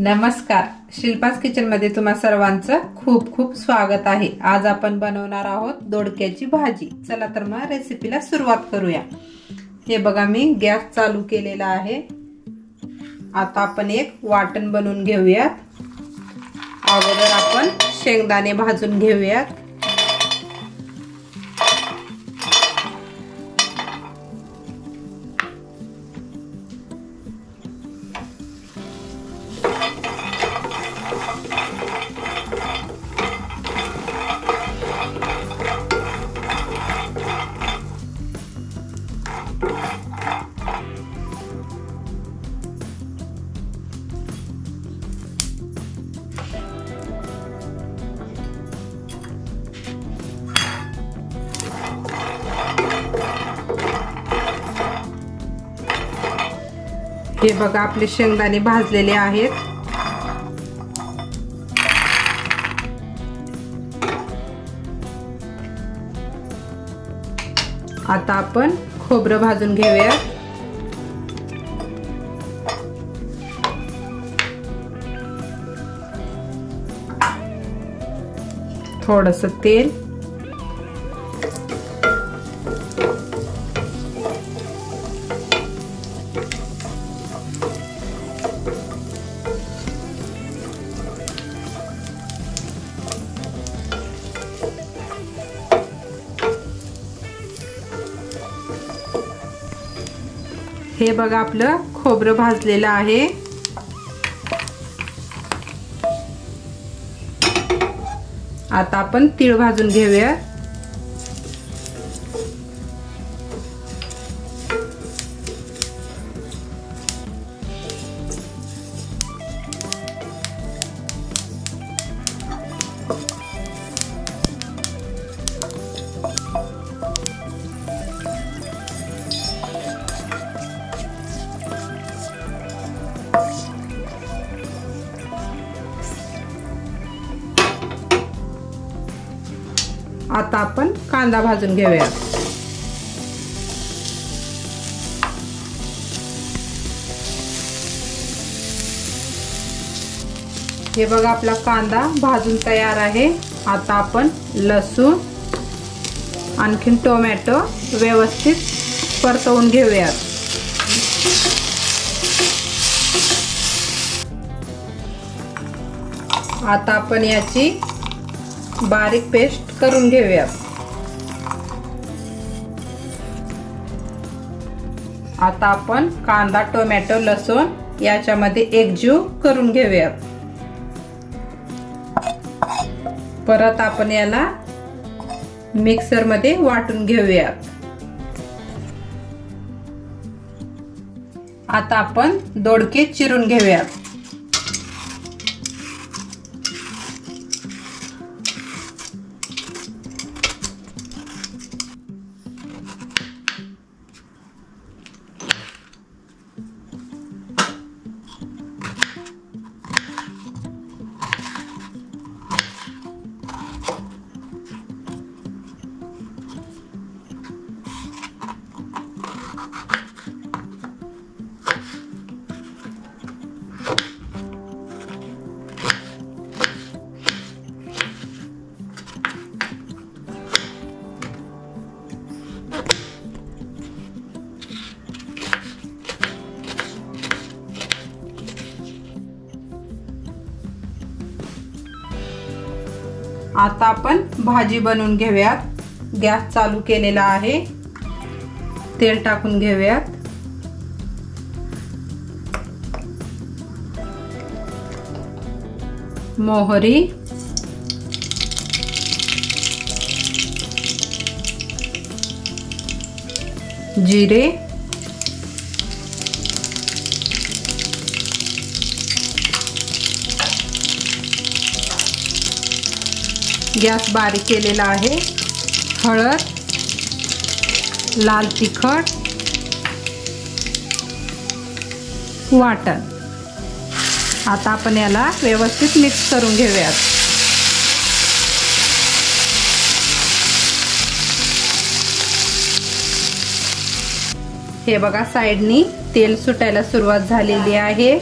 नमस्कार, शिल्पास किचन मध्ये तुम्हा सर्वांचं खूप खूप स्वागत आहे। आज आपण बनवणार आहोत दोडक्याची भाजी। चला तर मग रेसिपीला सुरुवात करूया। हे बघा मी गॅस चालू केलेला आहे। आता आपण एक वाटण बनवून घेऊयात। अगोदर आपण शेंगदाणे भाजून घेऊयात। हे बघा आपले शेंगदाणे भाजलेले आहेत। आता आपण खोबरं भाजून घेऊया। थोडंसं तेल, हे बघा आपलं खोबरं भाजलेलं आहे। आता आपण तीळ भाजून घेऊया। आता आपण कांदा भाजून घेऊया। हे बघा आपला कांदा भाजून तयार आहे। आता आपण लसूण आणखीन टोमॅटो व्यवस्थित परतवून घेऊयात। आता आपण याची बारीक पेस्ट करून घेऊया। आता आपण कांदा, टोमॅटो, लसूण याच्यामध्ये एकजीव करून घेऊया। परत आपण याला मिक्सर मध्ये वाटून घेऊया। आता आपण दोडके चिरून घेऊया। आता आपण भाजी बनवून घेऊयात। गॅस चालू केलेला आहे। तेल टाकून घेऊयात। मोहरी, जिरे, गॅस बारीक केलेला आहे। हळद, लाल तिखट, वाटण। आता आपण याला व्यवस्थित मिक्स करून घेऊयात। हे बघा साइडनी तेल सुटायला सुरुवात झालेली आहे।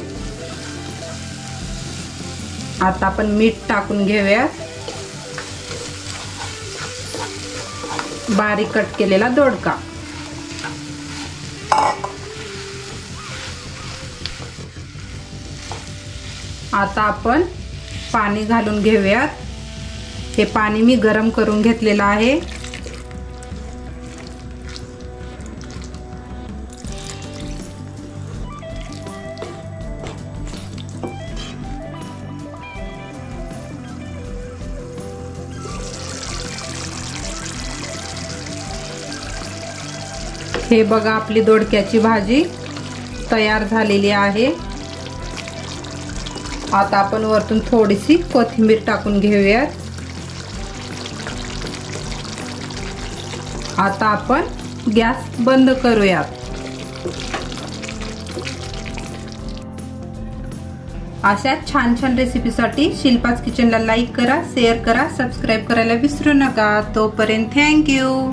आता आपण मीठ टाकून घेऊया, बारीक कट केलेला दोडका, आता आपण पाणी घालून घेऊयात। हे पाणी मी गरम करून घेतलेलं आहे। हे बघा आपली दोडक्याची भाजी तयार झालेली आहे। आता आपण वरतून थोडीशी कोथिंबीर टाकून घेऊयात। आता आपण गॅस बंद करूयात। अशा छान छान रेसिपीसाठी शिल्पाज किचनला लाईक करा, शेअर करा, सबस्क्राईब करायला विसरू नका। तोपर्यंत थँक्यू।